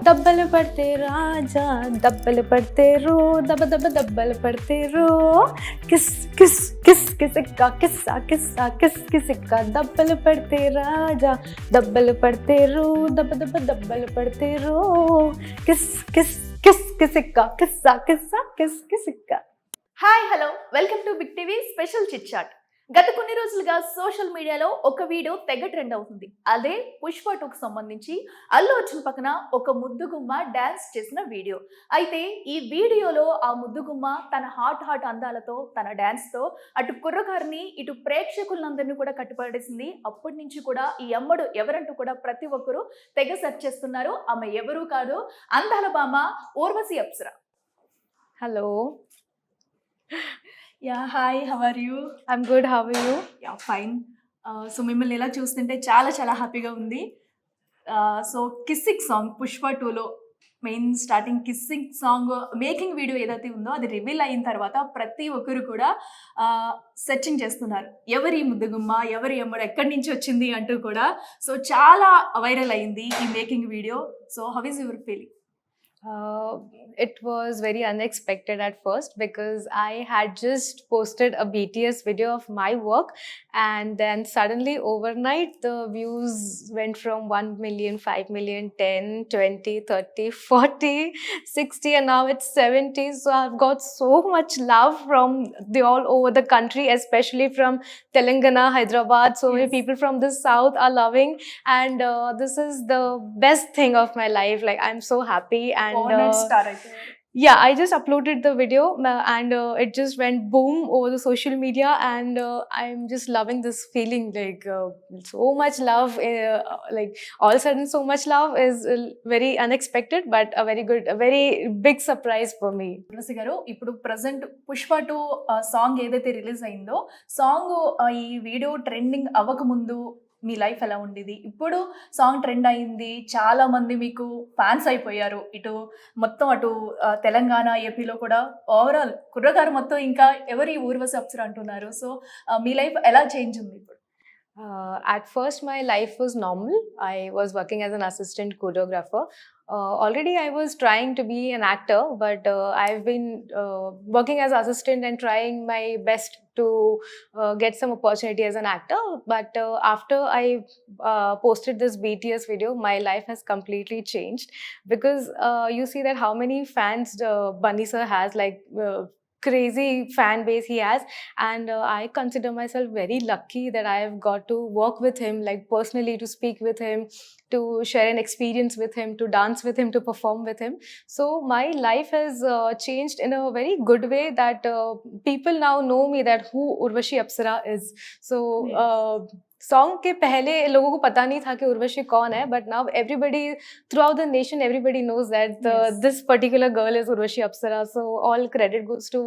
దబ్బలు పడితే రాజా దబ్బలు పడితే రో దబ దబ దబ్బలు పడితే రో కిస్ కిస్ కిస్ కిసిక్క కిస్సా కిస్సా కిస్ కిసిక్క దబ్బలు పడితే రాజా దబ్బలు పడితే రో దబ దబ దబ్బలు పడితే రో కిస్ కిస్ కిస్ కిసిక్క కిస్సా కిస్సా కిస్ కిసిక్క. Hi hello welcome to big TV special chit chat. గత కొన్ని రోజులుగా సోషల్ మీడియాలో ఒక వీడియో తెగ ట్రెండ్ అవుతుంది. అదే పుష్ప 2కు సంబంధించి అల్లు అర్జున్ పక్కన ఒక ముద్దుగుమ్మ డాన్స్ చేసిన వీడియో. అయితే ఈ వీడియోలో ఆ ముద్దుగుమ్మ తన హాట్ అందాలతో తన డాన్స్తో అటు కుర్రకారిని ఇటు ప్రేక్షకులందరినీ కూడా కట్టిపడేసింది. అప్పటి నుంచి కూడా ఈ అమ్మడు ఎవరంటూ కూడా ప్రతి ఒక్కరూ తెగ సెర్చ్ చేస్తున్నారు. ఆమె ఎవరూ కాదు, అందాల బామ ఊర్వశి అప్సరా. Hello. Yeah hi, how are you? I'm good, how are you? Yeah fine. So మిమ్మల్ని ఇలా చూస్తుంటే చాలా హ్యాపీగా ఉంది. సో కిస్సింగ్ సాంగ్ పుష్ప 2లో main starting kissing song making video ఏదైతే ఉందో అది రివీల్ అయిన తర్వాత ప్రతి ఒక్కరు కూడా సెర్చింగ్ చేస్తున్నారు. ఎవరి ముద్దుగుమ్మ, ఎవరి అమ్మడు, ఎక్కడి నుంచి వచ్చింది అంటూ కూడా. సో చాలా వైరల్ అయింది ఈ making video. So how is your feeling? It was very unexpected at first because I had just posted a BTS video of my work, and then suddenly overnight the views went from 1 million, 5 million, 10, 20, 30, 40, 60, and now it's 70. So I've got so much love from all over the country, especially from Telangana, Hyderabad. So many people from the south are loving, and this is the best thing of my life. Like, I'm so happy. And star అయితే. yeah, I just uploaded the video and it just went boom over the social media, and I'm just loving this feeling. Like, so much love, like all of a sudden so much love is very unexpected, but a very big surprise for me. తులసి గారు, ఇప్పుడు present Pushpa 2 song ఏదైతే release అయిందో, song ఈ video trending అవ్వక ముందు మీ life ఎలా ఉండేది? ఇప్పుడు సాంగ్ ట్రెండ్ అయింది, చాలా మంది మీకు ఫ్యాన్స్ అయిపోయారు. ఇటు మొత్తం అటు తెలంగాణ, ఏపీలో కూడా ఓవరాల్ కుర్రగారు మొత్తం ఇంకా ఎవరి ఊర్వశి అప్సర అంటున్నారు. సో మీ లైఫ్ ఎలా చేంజ్ ఉంది ఇప్పుడు? At first my life was normal. I was working as an assistant choreographer. Already I was trying to be an actor, but I've been working as assistant and trying my best to get some opportunity as an actor. But after I posted this BTS video, my life has completely changed, because you see that how many fans Bunny sir has, like crazy fan base he has, and I consider myself very lucky that I have got to work with him, like personally, to speak with him, to share an experience with him, to dance with him, to perform with him. So my life has changed in a very good way, that people now know me, that who Urvashi Apsara is. So song के पहले लोगों को पता नहीं था कि उर्वशी कौन है, but now everybody throughout the nation, everybody knows that this particular girl is Urvashi Apsara. So all credit goes to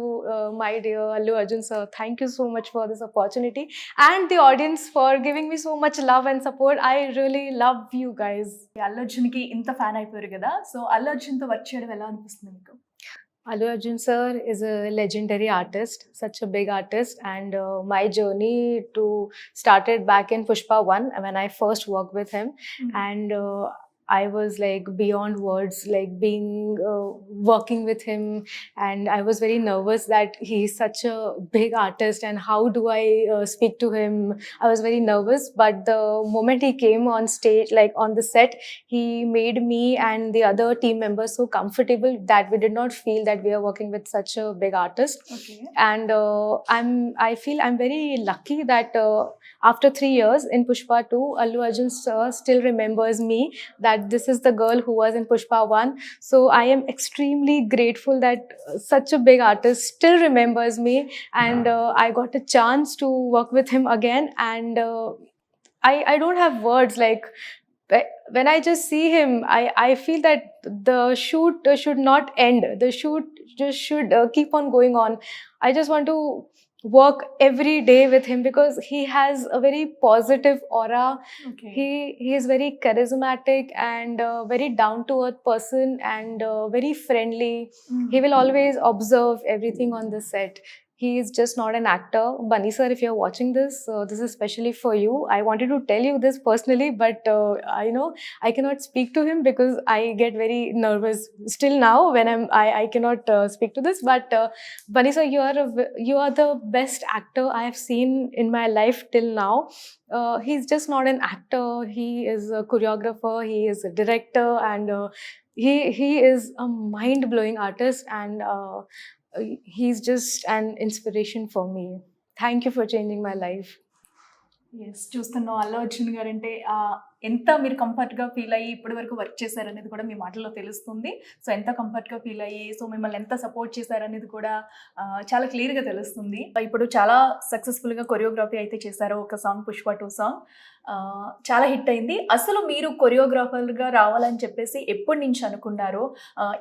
my dear Allu Arjun sir. Thank you so much for this opportunity, and the audience for giving me so much love and support. I really love you guys. Allu Arjun కి ఇంత fan అయిపోయారు కదా, so Allu Arjun తో work చేయడం ఎలా అనిపిస్తుంది మీకు? Allu Arjun sir is a legendary artist, such a big artist, and my journey to started back in Pushpa 1 when I first worked with him. And I was like beyond words, like being working with him, and I was very nervous that he's such a big artist and how do I speak to him. I was very nervous, but the moment he came on stage, like on the set, he made me and the other team members so comfortable that we did not feel that we are working with such a big artist. Okay. And I feel I'm very lucky that after 3 years in Pushpa 2, Allu Arjun sir still remembers me, that this is the girl who was in Pushpa 1. So I am extremely grateful that such a big artist still remembers me, and I got a chance to work with him again. And I don't have words. Like, when I just see him, I feel that the shoot should not end. The shoot just should keep on going on. I just want to work every day with him, because he has a very positive aura. Okay. He is very charismatic and very down to earth person, and very friendly. He will always observe everything on the set. he is just not an actor. Bunny sir, if you're watching this, this is especially for you. I wanted to tell you this personally, but I know I cannot speak to him because I get very nervous still now when I cannot speak to this. But Bunny sir, you are the best actor I have seen in my life till now. He's just not an actor. He is a choreographer. He is a director, and he is a mind-blowing artist, and he's just an inspiration for me. Thank you for changing my life. Yes చూస్తున్నాం అల్లు అర్జున్ గారు అంటే ఎంత మీరు కంఫర్ట్గా feel అయ్యి ఇప్పటి వరకు work చేశారనేది కూడా మీ మాటల్లో తెలుస్తుంది. సో ఎంత కంఫర్ట్గా ఫీల్ అయ్యి సో మిమ్మల్ని ఎంత సపోర్ట్ చేశారనేది కూడా చాలా క్లియర్గా తెలుస్తుంది. ఇప్పుడు చాలా సక్సెస్ఫుల్గా కొరియోగ్రఫీ అయితే చేశారు. ఒక సాంగ్ పుష్ప 2 సాంగ్ చాలా హిట్ అయింది. అసలు మీరు కొరియోగ్రాఫర్గా రావాలని చెప్పేసి ఎప్పటి నుంచి అనుకున్నారు?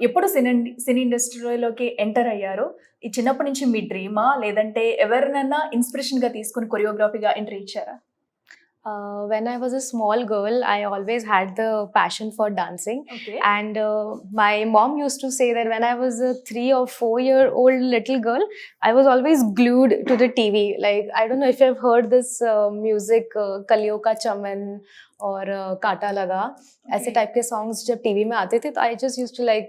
ఎప్పుడు సినీ ఇండస్ట్రీలోకి ఎంటర్ అయ్యారు? ఈ చిన్నప్పటి నుంచి మీ డ్రీమా, లేదంటే ఎవరినైనా ఇన్స్పిరేషన్గా తీసుకుని కొరియోగ్రఫీగా ఎంట్రీ ఇచ్చారా? When I was a small girl, I always had the passion for dancing. Okay. And my mom used to say that when I was a 3 or 4-year-old little girl, I was always glued to the TV. Like, I don't know if you've heard this music, Kaliyo Ka Chaman or Kaata Laga. ऐसे type के songs जब TV में आते थे, तो I just used to like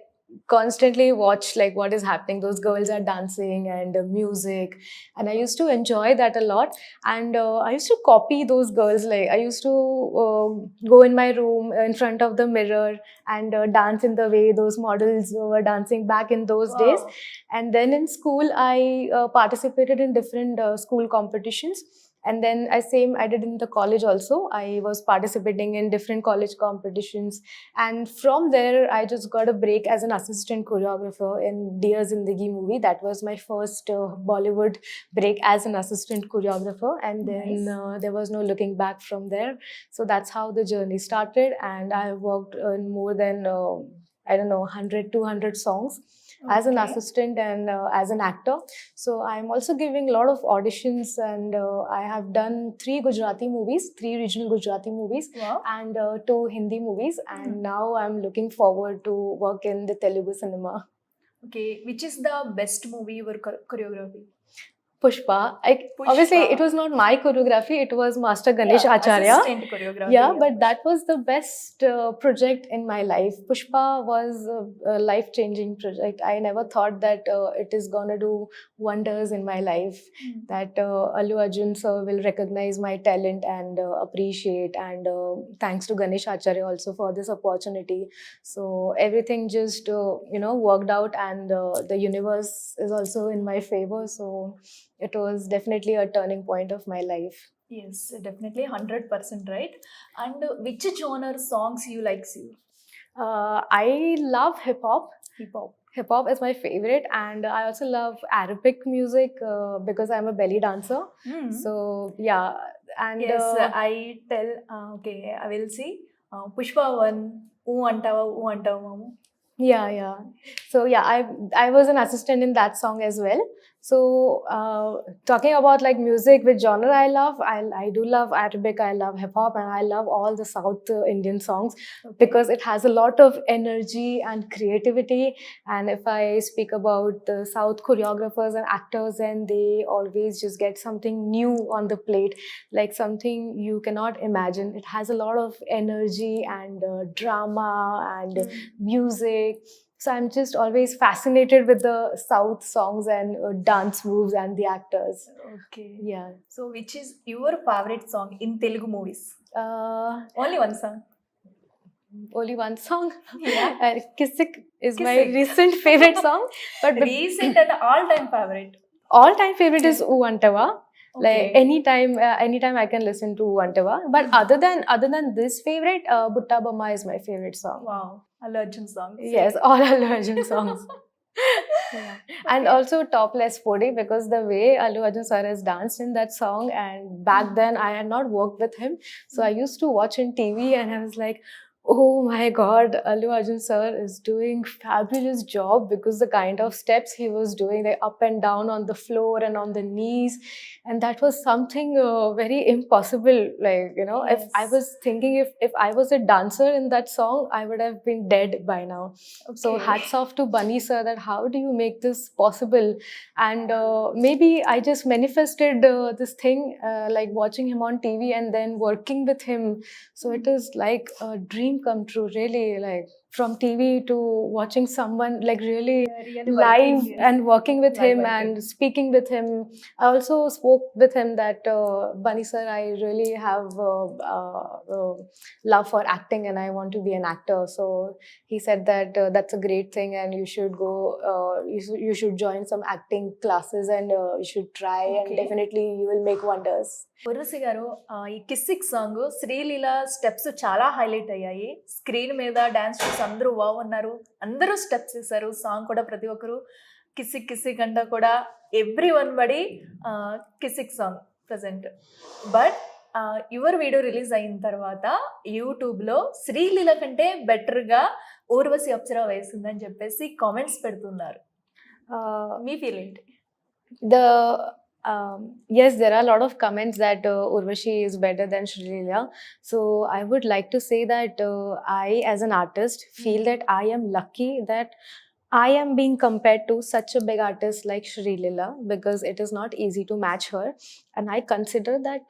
constantly watch like what is happening. Those girls are dancing and music, and I used to enjoy that a lot. And I used to copy those girls. Like, I used to go in my room in front of the mirror and dance in the way those models were dancing back in those days. And then in school I participated in different school competitions. And then I did in the college also. I was participating in different college competitions. And from there, I just got a break as an assistant choreographer in Dear Zindagi movie. That was my first Bollywood break as an assistant choreographer. And then Nice. there was no looking back from there. So that's how the journey started. And I worked in more than, I don't know, 100, 200 songs as an Okay. assistant and as an actor. So I'm also giving a lot of auditions, and I have done 3 Gujarati movies, 3 regional Gujarati movies, Wow. and 2 Hindi movies. And now I'm looking forward to work in the Telugu cinema. Okay, which is the best movie you were choreography? Pushpa. Obviously, it was not my choreography. It was Master Ganesh Acharya. Assistant choreography. Yeah, but that was the best project in my life. Pushpa was a life-changing project. I never thought that it is gonna do wonders in my life. That Allu Arjun sir will recognize my talent and appreciate. And thanks to Ganesh Acharya also for this opportunity. So everything just worked out, and the universe is also in my favor. So it was definitely a turning point of my life. Yes, definitely 100% right. And which genre songs you likes you? I love hip hop. Hip hop. Hip hop is my favorite, and I also love Arabic music because I'm a belly dancer. So yeah, and Yes, I tell. Okay, I will see. Pushpa 1. Ooh antava mamu. yeah. So yeah, I was an assistant in that song as well. So talking about like music, which genre I love, I do love Arabic, I love hip hop, and I love all the South Indian songs because it has a lot of energy and creativity. And if I speak about the South choreographers and actors, then they always just get something new on the plate, like something you cannot imagine. It has a lot of energy and drama and music. So I'm just always fascinated with the South songs and dance moves and the actors. Okay. Yeah. So which is your favorite song in Telugu movies? Only one song. Only one song. Yeah. Kisik is my Kisik. recent favorite song. But Recent and all-time favorite. all-time favorite is U Antava. Like Okay. anytime I can listen to U Antava. But other than this favorite, Butta Bomma is my favorite song. Wow. Allu Arjun song. Yes, all Allu Arjun songs. Yeah. And also Topless 40, because the way Allu Arjun sir has danced in that song, and back then I had not worked with him, so I used to watch in TV and I was like, Oh my God, Allu Arjun sir is doing fabulous job because the kind of steps he was doing, like up and down on the floor and on the knees, and that was something very impossible. Like if I Yes. was thinking if I was a dancer in that song, I would have been dead by now. So Okay. hats off to Bunny sir that how do you make this possible? And maybe I just manifested this thing like watching him on TV and then working with him, so it is like a dream come true, really. Like from TV to watching someone like really Really live working, yes. and working with Live him working. and speaking with him. I also spoke with him that Bunny sir, I really have love for acting and I want to be an actor. So he said that that's a great thing and you should go, you should join some acting classes and you should try and Okay. definitely you will make wonders. Urvashi గారు ఈ Kissik song Sreeleela steps చాలా highlight అయ్యాయి. Screen మీద dance చూసి అందరూ wow అన్నారు. అందరూ steps వేశారు. సాంగ్ కూడా ప్రతి ఒక్కరు కిస్సిక్ కిస్సిక్ అంటా కూడా every one body Kissik song present. But your video release అయిన తర్వాత యూట్యూబ్లో శ్రీలీల కంటే బెటర్గా ఊర్వశి అప్సరా వేసిందని చెప్పేసి కామెంట్స్ పెడుతున్నారు. మీ ఫీల్ ఏంటి? The yes, there are a lot of comments that Urvashi is better than Shrileela. So I would like to say that I, as an artist, feel that I am lucky that I am being compared to such a big artist like Shrileela because it is not easy to match her. And I consider that,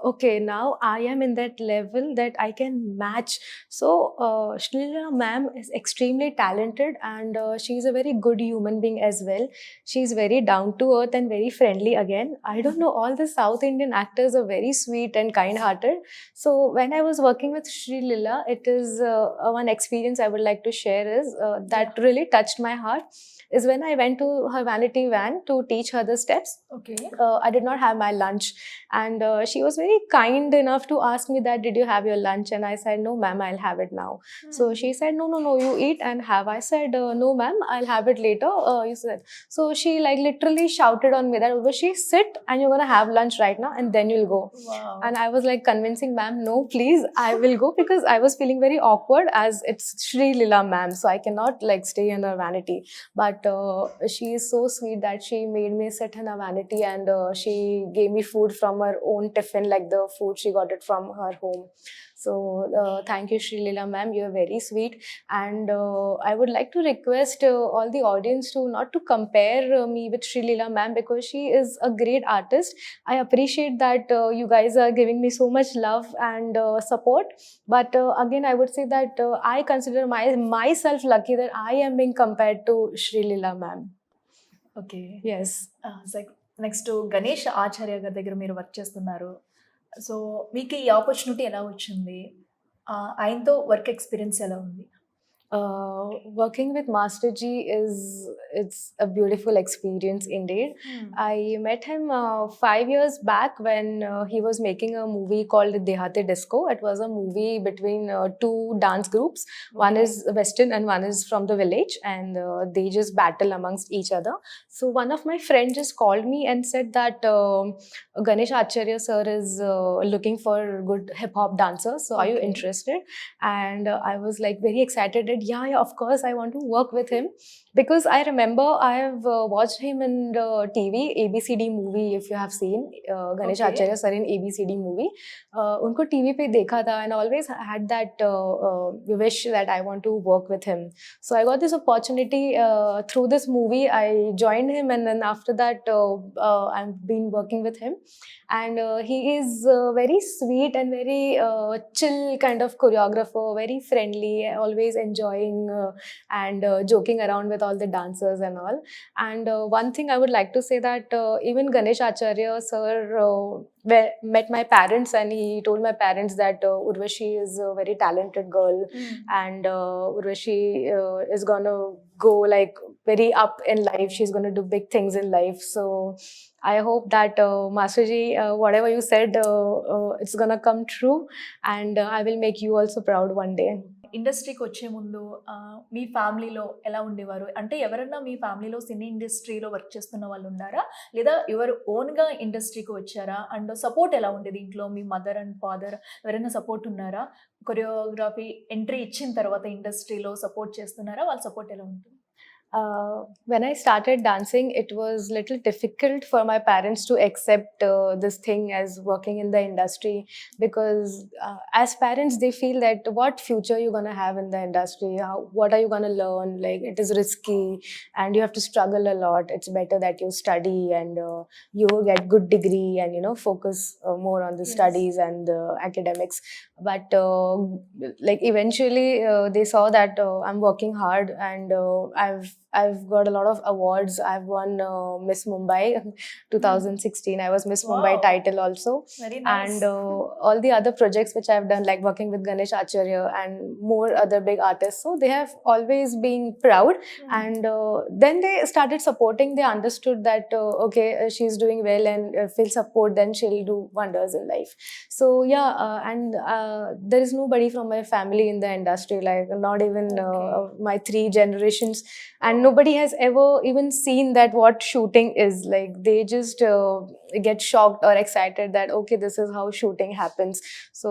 okay, now I am in that level that I can match. So, Shrileela ma'am is extremely talented and she's a very good human being as well. She's very down to earth and very friendly again. I don't know, all the South Indian actors are very sweet and kind hearted. So, when I was working with Shrileela, it is one experience I would like to share is that really touched my heart. Is when I went to her vanity van to teach her the steps. Okay. I did not have my lunch, and she was very kind enough to ask me that, did you have your lunch? And I said, no ma'am, I'll have it now. So she said, no, no, no, you eat and have. I said, no ma'am, I'll have it later. You said. So she like literally shouted on me that, Urvashi, sit and you're gonna have lunch right now and then you'll go. Wow. And I was like convincing ma'am, no, please, I will go, because I was feeling very awkward as it's Shri Lila ma'am, so I cannot like stay in her vanity. But she is so sweet that she made me sit in her vanity and she gave me food from her own tiffin, like the food she got it from her home. So thank you, Shri Lila ma'am, you're very sweet. And I would like to request all the audience to not to compare me with Shri Lila ma'am, because she is a great artist. I appreciate that you guys are giving me so much love and support. But again, I would say that I consider myself lucky that I am being compared to Shri Lila ma'am. Okay. Yes. Next Ganesh Acharya గారి దగ్గర మీరు work చేస్తున్నారు. So మీకు ఈ opportunity ఎలా వచ్చింది? ఆయనతో work experience ఎలా ఉంది? Working with Master G it's a beautiful experience indeed. I met him 5 years back when he was making a movie called Dehate Disco. It was a movie between two dance groups. One is Western and one is from the village, and they just battle amongst each other. So one of my friends just called me and said that Ganesh Acharya sir is looking for good hip hop dancers. So are you Okay. interested? And I was like very excited that yeah, of course I want to work with him, because I remember I have watched him in the TV ABCD movie. If you have seen Ganesh Okay. Acharya sir in ABCD movie, unko TV pe dekha tha, and always had that wish that I want to work with him. So I got this opportunity through this movie. I joined him, and then after that I've been working with him. And he is very sweet and very chill kind of choreographer, very friendly, always enjoying and joking around with all the dancers and all. And one thing I would like to say that even Ganesh Acharya sir met my parents, and he told my parents that Urvashi is a very talented girl, and Urvashi is gonna go like very up in life. She's gonna do big things in life. So I hope that Master Ji, whatever you said, it's gonna come true, and I will make you also proud one day. ఇండస్ట్రీకి వచ్చే ముందు మీ ఫ్యామిలీలో ఎలా ఉండేవారు? అంటే ఎవరన్నా మీ ఫ్యామిలీలో సినీ ఇండస్ట్రీలో వర్క్ చేస్తున్న వాళ్ళు ఉన్నారా? లేదా ఎవరు ఓన్‌గా ఇండస్ట్రీకి వచ్చారా? అండ్ సపోర్ట్ ఎలా ఉండేది ఇంట్లో? మీ మదర్ అండ్ ఫాదర్ ఎవరైనా సపోర్ట్ ఉన్నారా? కొరియోగ్రఫీ ఎంట్రీ ఇచ్చిన తర్వాత ఇండస్ట్రీలో సపోర్ట్ చేస్తున్నారా? వాళ్ళ సపోర్ట్ ఎలా ఉంటుంది? When I started dancing, it was little difficult for my parents to accept this thing as working in the industry, because as parents they feel that what future you're gonna have in the industry, what are you gonna learn, like it is risky and you have to struggle a lot. It's better that you study and you get good degree and focus more on the Yes. studies and the academics. But like eventually they saw that I'm working hard and I've got a lot of awards. I've won Miss Mumbai 2016. I was Miss Mumbai Wow. title also. Very nice. And all the other projects which I've done, like working with Ganesh Acharya and more other big artists, so they have always been proud. And then they started supporting. They understood that okay, she's doing well, and if we'll support, then she'll do wonders in life. So yeah, and there is nobody from my family in the industry, like not even Okay. my 3 generations, and nobody has ever even seen that what shooting is like. They just get shocked or excited that okay, this is how shooting happens. So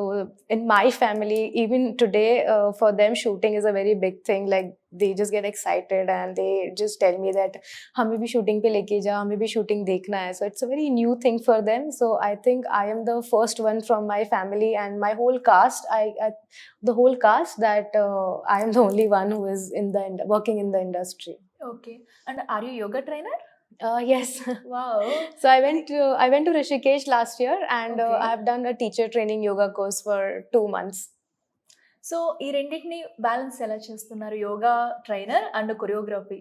in my family, even today, for them shooting is a very big thing. Like they just get excited and they just tell me that hame bhi shooting pe leke ja, hame bhi shooting dekhna hai. So it's a very new thing for them. So I think I am the first one from my family and my whole cast, the whole cast, that I am the only one who is working in the industry. Okay. And are you yoga trainer? Yes. Wow. So I went to Rishikesh last year, and Okay. I have done a teacher training yoga course for 2 months. So ఈ రెండింటిని balance ఎలా చేస్తున్నారు? Yoga trainer and choreography.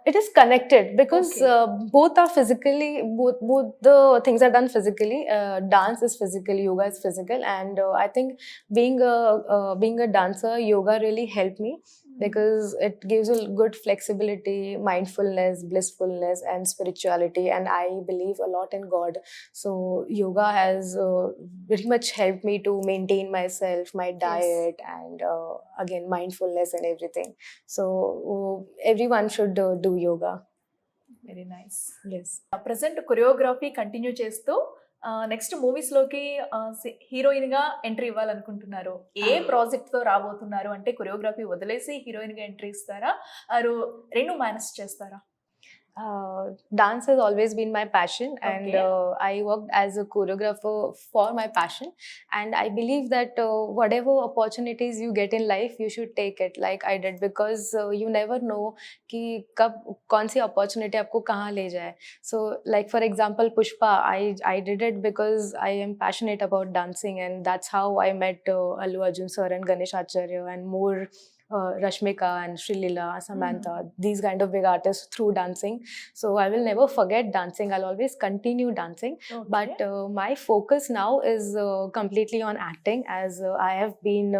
It is connected because Okay. both are physically, both the things are done physically. Dance is physical, yoga is physical, and I think being a dancer, yoga really helped me because it gives you good flexibility, mindfulness, blissfulness, and spirituality. And I believe a lot in God. So yoga has very much helped me to maintain myself, my diet, and again mindfulness and everything. So everyone should do yoga. Very nice. Yes. Present choreography continue చేస్తూ next మూవీస్లోకి హీరోయిన్గా entry ఇవ్వాలనుకుంటున్నారు. ఏ ప్రాజెక్ట్తో రాబోతున్నారు? అంటే choreography వదిలేసి హీరోయిన్గా entry ఇస్తారా? ఆరు రెండు manage చేస్తారా? Dance has always been my passion, and Okay. I worked as a choreographer for my passion. And I believe that whatever opportunities you get in life, you should take it like I did, because you never know कि कब कौन सी opportunity आपको कहाँ ले जाए. So like for example Pushpa, I did it because I am passionate about dancing, and that's how I met Allu Arjun sir and Ganesh Acharya and more Rashmika and Srilila, Samantha, these kind of big artists through dancing. So I will never forget dancing. I'll always continue dancing. Okay. But my focus now is completely on acting, as I have been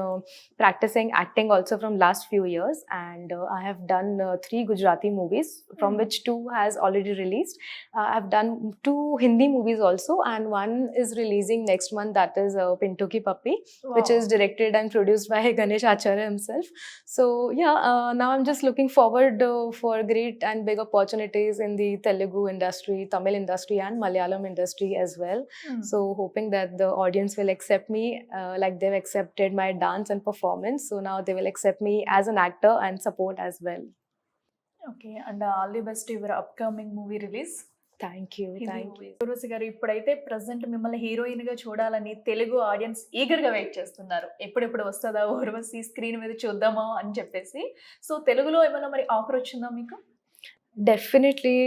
practicing acting also from last few years, and I have done 3 Gujarati movies, from which 2 has already released. I've done 2 Hindi movies also, and one is releasing next month, that is Pintu Ki Puppy, which Wow. is directed and produced by Ganesh Acharya himself. So yeah, now I'm just looking forward for great and big opportunities in the Telugu industry, Tamil industry, and Malayalam industry as well. So hoping that the audience will accept me like they've accepted my dance and performance. So now they will accept me as an actor and support as well. Okay. And all the best your upcoming movie release. Thank you. Thank you. Urvashi గారు, ఇప్పుడైతే present మిమ్మల్ని heroine గా చూడాలని Telugu audience eager గా wait చేస్తున్నారు. ఎప్పుడెప్పుడు వస్తుందా Urvashi screen మీద చూద్దామా అని చెప్పేసి. సో తెలుగులో ఏమైనా మరి ఆఫర్ వచ్చిందా మీకు? Definitely,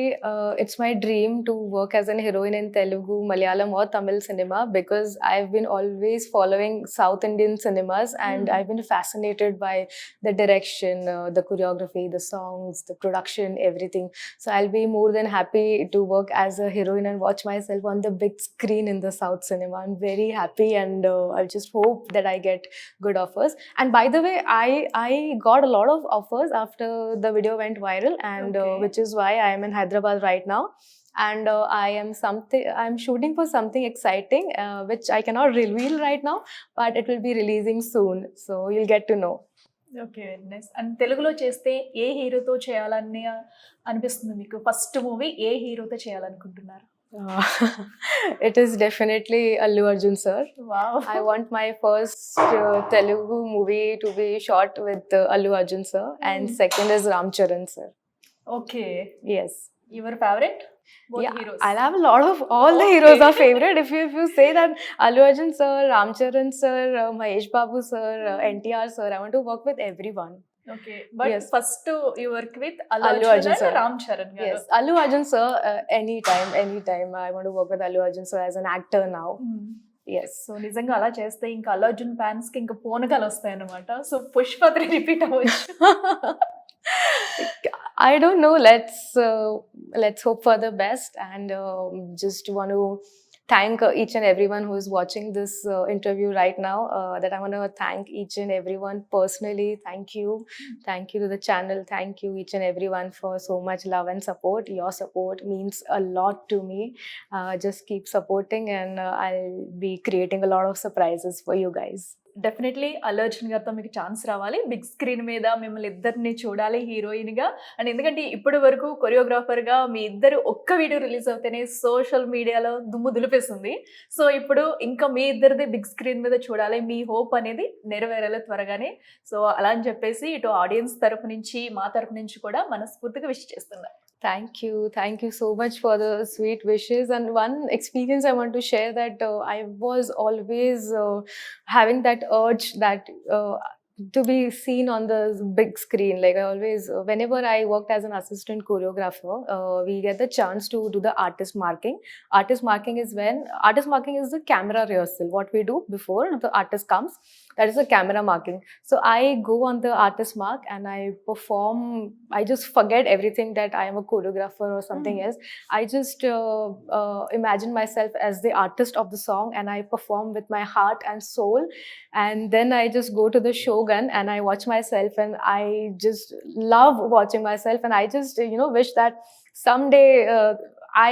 it's my dream to work as an heroine in Telugu, Malayalam, or Tamil cinema, because I've been always following South Indian cinemas, and I've been fascinated by the direction, the choreography, the songs, the production, everything. So I'll be more than happy to work as a heroine and watch myself on the big screen in the South cinema. I'm very happy, and I just hope that I get good offers. And by the way, I got a lot of offers after the video went viral, and Okay. which is why I am in Hyderabad right now. And I'm shooting for something exciting, which I cannot reveal right now, but it will be releasing soon, so you'll get to know. Okay. Very nice. And తెలుగులో చేస్తే ఏ హీరోతో చేయాలని అనిపిస్తుంది మీకు? First movie ఏ హీరోతో చేయాలనుకుంటున్నారు? Uh, it is definitely Allu Arjun sir. Wow! I want my first Telugu movie to be shot with Allu Arjun sir, and second is Ram Charan sir. Okay. Yes. Your favourite? Both Yeah, heroes. I'll have a lot of all the Okay. heroes are favorite. If you say that Allu Arjun sir, Ram Charan sir, Mahesh Babu sir, NTR sir, I want to work with everyone. Okay. But Yes. First you work with Allu Allu Arjun Arjun and sir. Ram Charan గారు. Yes, Allu Arjun sir, anytime. I want to work with Allu Arjun sir as an actor now. Yes. So నిజంగా అలా చేస్తే ఇంకా Allu Arjun fans కి ఇంకా పోనకాలు వస్తాయి అన్నమాట. So Pushpa 3 repeat అవ్వచ్చు. I don't know. Let's hope for the best, and just want to thank each and everyone who is watching this interview right now. That I want to thank each and everyone personally. Thank you to the channel. Thank you each and everyone for so much love and support. Your support means a lot to me. Just keep supporting, and I'll be creating a lot of surprises for you guys. Definitely Allu Arjun గారితో మీకు chance రావాలి. Big screen మీద మిమ్మల్ని ఇద్దరిని చూడాలి heroine గా. And ఎందుకంటే ఇప్పటి వరకు కొరియోగ్రాఫర్ గా మీ ఇద్దరు ఒక్క వీడియో రిలీజ్ అవుతేనే సోషల్ మీడియాలో దుమ్ము దులిపేస్తుంది. సో ఇప్పుడు ఇంకా మీ ఇద్దరిది బిగ్ స్క్రీన్ మీద చూడాలి. మీ హోప్ అనేది నెరవేరాలి త్వరగానే. సో అలా అని చెప్పేసి ఇటు ఆడియన్స్ తరపు నుంచి మా తరపు నుంచి కూడా మనస్ఫూర్తిగా విష్ చేస్తున్నా. Thank you so much for the sweet wishes. And one experience I want to share, that I was always having that urge that to be seen on the big screen. Like I always, whenever I worked as an assistant choreographer, we get the chance to do the artist marking. Artist marking is the camera rehearsal. What we do before the artist comes, that is the camera marking. So I go on the artist mark and I perform. I just forget everything that I am a choreographer or something else. I just imagine myself as the artist of the song, and I perform with my heart and soul. And then I just go to the Shogun and I watch myself, and I just love watching myself, and I just wish that someday I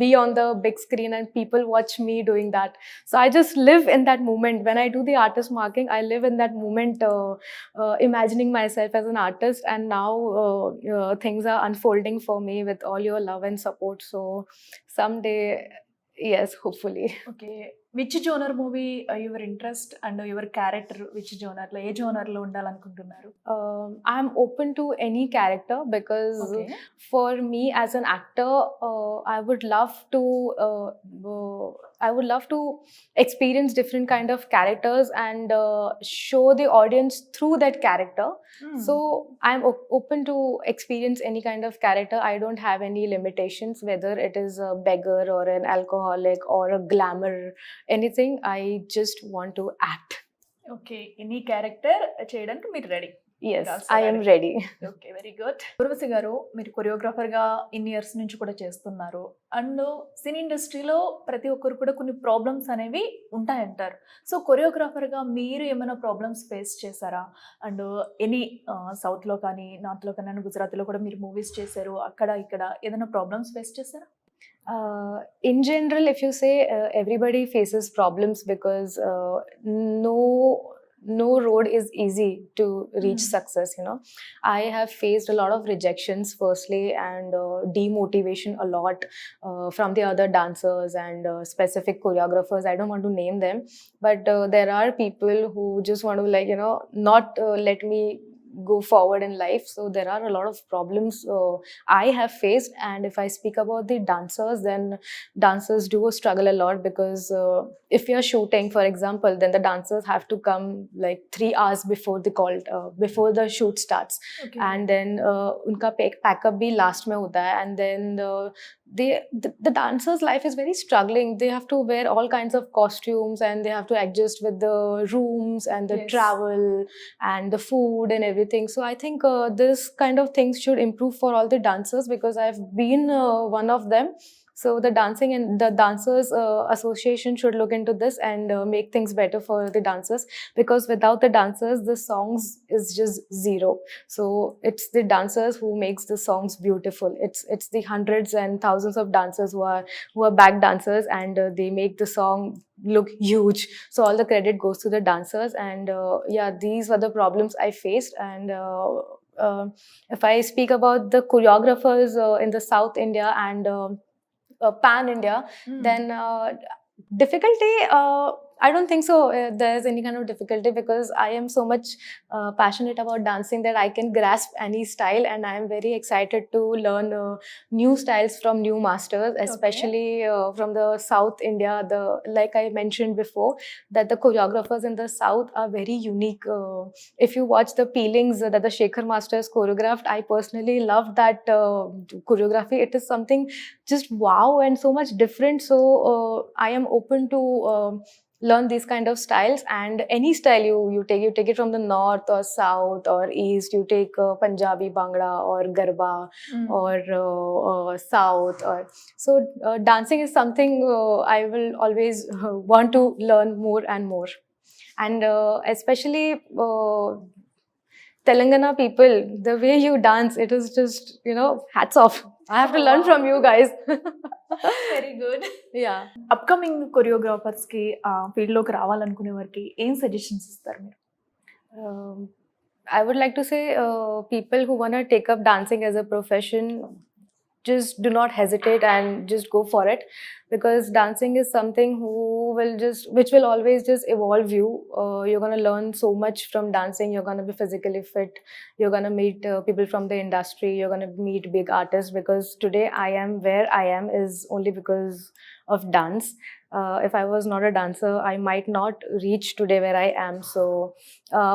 be on the big screen and people watch me doing that. So I just live in that moment. When I do the artist marking, I live in that moment, imagining myself as an artist. And now things are unfolding for me with all your love and support. So someday, yes, hopefully. Okay. Which genre movie your interest and your character which genre లో, ఏ genre లో ఉండాలనుకుంటున్నారు? I'm open to any character, because okay. for me as an actor, I would love to experience different kind of characters and show the audience through that character. So I'm open to experience any kind of character. I don't have any limitations, whether it is a beggar or an alcoholic or a glamour, anything. I just want to act. Okay. Any character చేయడానికి మీరు ready? Yes, That's I am already. ready. Okay, very good. Urvashi గారు, మీరు choreographer గా ఇన్ని years నుంచి కూడా చేస్తున్నారు. And సినీ ఇండస్ట్రీలో ప్రతి ఒక్కరు కూడా కొన్ని ప్రాబ్లమ్స్ అనేవి ఉంటాయంటారు. సో కొరియోగ్రాఫర్ గా మీరు ఏమైనా ప్రాబ్లమ్స్ ఫేస్ చేశారా? అండ్ ఎనీ సౌత్ లో కానీ, నార్త్ లో కానీ, గుజరాత్ లో కూడా మీరు మూవీస్ చేశారు. అక్కడ ఇక్కడ ఏదైనా ప్రాబ్లమ్స్ ఫేస్ చేశారా? In general, if you say, everybody faces problems, because no road is easy to reach success. I have faced a lot of rejections firstly, and demotivation a lot from the other dancers and specific choreographers. I don't want to name them, but there are people who just want to not let me go forward in life. So there are a lot of problems I have faced. And if I speak about the dancers, then dancers do struggle a lot, because if you're shooting, for example, then the dancers have to come like 3 hours before the shoot starts. Okay. And then unka pack up bhi last mein hota hai, and then the dancers' life is very struggling. They have to wear all kinds of costumes, and they have to adjust with the rooms and the Yes. travel and the food and everything. So I think this kind of things should improve for all the dancers, because I've been one of them. So the dancing and the dancers association should look into this and make things better for the dancers, because without the dancers the songs is just zero. So it's the dancers who makes the songs beautiful. It's the hundreds and thousands of dancers who are back dancers, and they make the song look huge. So all the credit goes to the dancers. And yeah, these were the problems I faced. And if I speak about the choreographers in the South India and pan India, then difficulty, I don't think so. There's any kind of difficulty, because I am so much passionate about dancing that I can grasp any style, and I am very excited to learn new styles from new masters, especially from the South India. Like I mentioned before, that the choreographers in the South are very unique. If you watch the peelings that the Shekhar masters choreographed, I personally loved that choreography. It is something just wow and so much different. So I am open to learn these kind of styles, and any style you take it from the north or south or east. You take Punjabi Bhangra or Garba or south, or so dancing is something I will always want to learn more and more. And especially Telangana people, the way you dance, it is just, hats off. I have to learn from you guys. Very good. Yeah. Upcoming choreographers కి field లోకి రావాలనుకునే వారికి ఏం suggestions ఇస్తారు మీరు? Um, I would like to say, people who want to take up dancing as a profession, just do not hesitate and just go for it, because dancing is something which will always just evolve you. You're going to learn so much from dancing. You're going to be physically fit. You're going to meet people from the industry. You're going to meet big artists, because today I am where I am is only because of dance. If I was not a dancer, I might not reach today where I am. So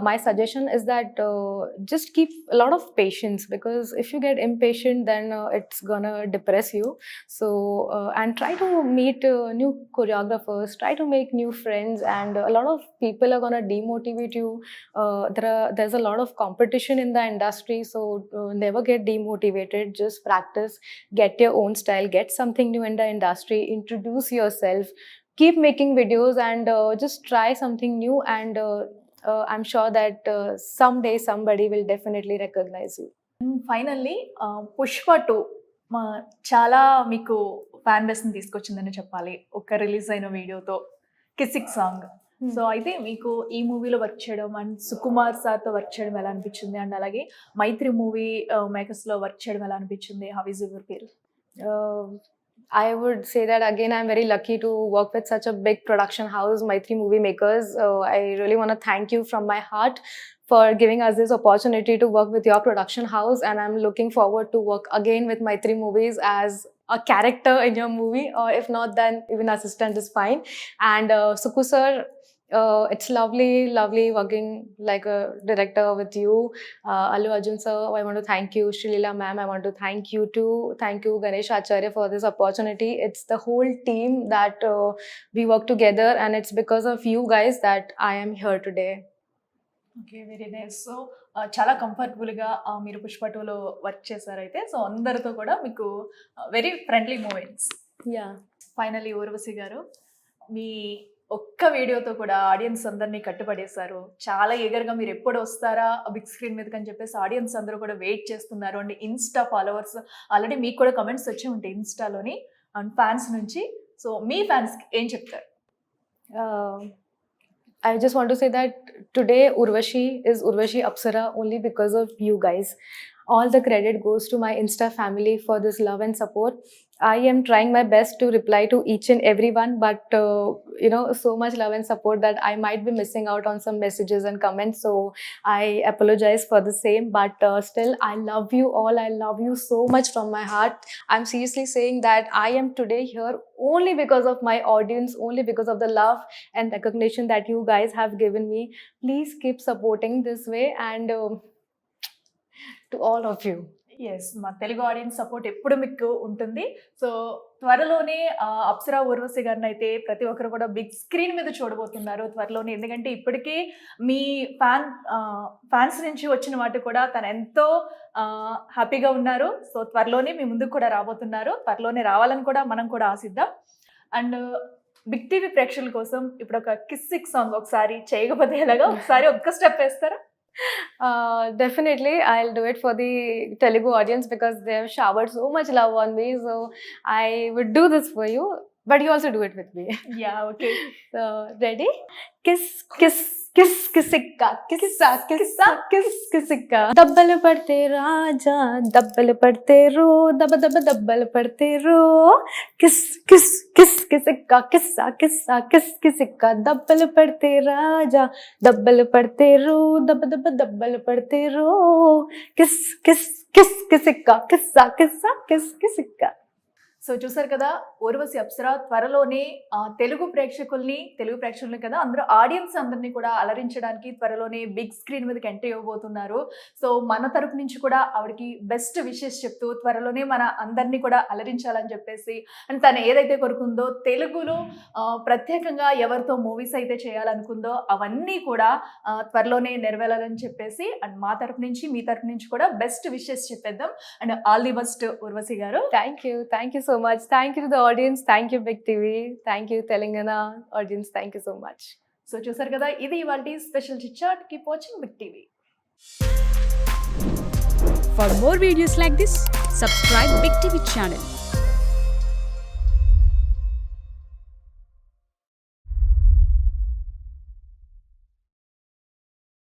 my suggestion is that just keep a lot of patience, because if you get impatient, then it's gonna depress you. So and try to meet new choreographers, try to make new friends, and a lot of people are gonna demotivate you. There's a lot of competition in the industry, so never get demotivated. Just practice, get your own style, get something new in the industry, introduce yourself, keep making videos, and just try something new. And I'm sure that someday somebody will definitely recognize you. Finally Pushpa 2 చాలా మీకు fan బేస్ని తీసుకొచ్చిందని చెప్పాలి, ఒక release అయిన వీడియోతో, Kissik song. So అయితే మీకు ఈ మూవీలో వర్క్ చేయడం అండ్ సుకుమార్ సార్తో వర్క్ చేయడం ఎలా అనిపించింది? అండ్ అలాగే మైత్రి మూవీ మేకర్స్లో వర్క్ చేయడం ఎలా అనిపించింది? How is your feel? I would say that again, I'm very lucky to work with such a big production house, Maitri Movie Makers. I really want to thank you from my heart for giving us this opportunity to work with your production house, and I'm looking forward to work again with Maitri Movies as a character in your movie, or if not, then even assistant is fine. And Suku sir, it's lovely working like a director with you. Allu Arjun sir, I want to thank you. Srilila ma'am, I want to thank you too. Thank you Ganesh Acharya for this opportunity. It's the whole team that we work together, and it's because of you guys that I am here today. Okay, very nice. So చాలా కంఫర్టబుల్గా మీరు పుష్ప 2లో work చేశారైతే, so అందరితో కూడా మీకు very friendly moments. Yeah. Finally Urvashi గారు, మీ ఒక్క వీడియోతో కూడా ఆడియన్స్ అందరినీ కట్టుపడేశారు. చాలా ఎగర్గా మీరు ఎప్పుడు వస్తారా బిగ్ స్క్రీన్ మీదకి అని చెప్పేసి ఆడియన్స్ అందరూ కూడా వెయిట్ చేస్తున్నారు. అండ్ ఇన్స్టా ఫాలోవర్స్ ఆల్రెడీ మీకు కూడా కమెంట్స్ వచ్చి ఉంటాయి ఇన్స్టాలోని అండ్ ఫ్యాన్స్ నుంచి. సో మీ ఫ్యాన్స్కి ఏం చెప్తారు? I just want to say that today Urvashi is Urvashi Apsara only because of you guys. All the credit goes to my Insta family for this love and support. I am trying my best to reply to each and everyone, but so much love and support that I might be missing out on some messages and comments. So I apologize for the same, but still I love you all. I love you so much from my heart. I'm seriously saying that I am today here only because of my audience, only because of the love and recognition that you guys have given me. Please keep supporting this way, and to all of you. Yes, మా Telugu audience support ఎప్పుడు మీకు ఉంటుంది. So త్వరలోనే అప్సరా ఊర్వశి గారిని అయితే ప్రతి ఒక్కరు కూడా బిగ్ స్క్రీన్ మీద చూడబోతున్నారు త్వరలోనే. ఎందుకంటే ఇప్పటికే మీ ఫ్యాన్స్ నుంచి వచ్చిన వాటి కూడా తను ఎంతో హ్యాపీగా ఉన్నారు. సో త్వరలోనే మీ ముందుకు కూడా రాబోతున్నారు. త్వరలోనే రావాలని కూడా మనం కూడా ఆశిద్దాం. అండ్ బిగ్ టీవీ ప్రేక్షకుల కోసం ఇప్పుడు ఒక కిస్సిక్ సాంగ్ ఒకసారి చేయకపోతే ఎలాగా, ఒకసారి ఒక్క స్టెప్ వేస్తారా? Definitely, I'll do it for the Telugu audience because they have showered so much love on me. So I would do this for you, but you also do it with me. Yeah okay. So ready? Kiss, kiss, kiss, kissicka, kissa, kissa, kiss, kissicka. దబ్బలు పడితే రాజా, దబ్బలు పడితే రో, దబ్బ దబ్బ దబ్బలు పడితే రో. కిస్, కిస్, kiss, kissicka, kissa, kissa, kiss, kissicka. దబ్బలు పడితే రాజా, దబ్బలు పడితే రో, దబ్బ దబ్బ దబ్బలు పడితే రో. కిస్, కిస్, kiss, kissicka, kissa, kissa, kiss, kissicka. So చూసారు కదా, ఊర్వశి అప్సరా త్వరలోనే తెలుగు ప్రేక్షకుల్ని కదా, అందరూ ఆడియన్స్ అందరినీ కూడా అలరించడానికి త్వరలోనే బిగ్ స్క్రీన్ మీదకి ఎంట్రీ ఇవ్వబోతున్నారు. సో మన తరపు నుంచి కూడా ఆవిడకి బెస్ట్ విషెస్ చెప్తూ త్వరలోనే మన అందరినీ కూడా అలరించాలని చెప్పేసి, అండ్ తను ఏదైతే కోరుకుందో తెలుగులో ప్రత్యేకంగా ఎవరితో మూవీస్ అయితే చేయాలనుకుందో అవన్నీ కూడా త్వరలోనే నెరవేరాలని చెప్పేసి, అండ్ మా తరపు నుంచి మీ తరపు నుంచి కూడా బెస్ట్ విషెస్ చెప్పేద్దాం. And all the best Urvashi గారు. Thank you so much. Thank you to the audience. Thank you Big TV. Thank you Telangana audience. Thank you so much. So చూసారు కదా, ఇది ఇవాల్టి special chit chat. Keep watching big TV. For more videos like this, subscribe Big TV channel.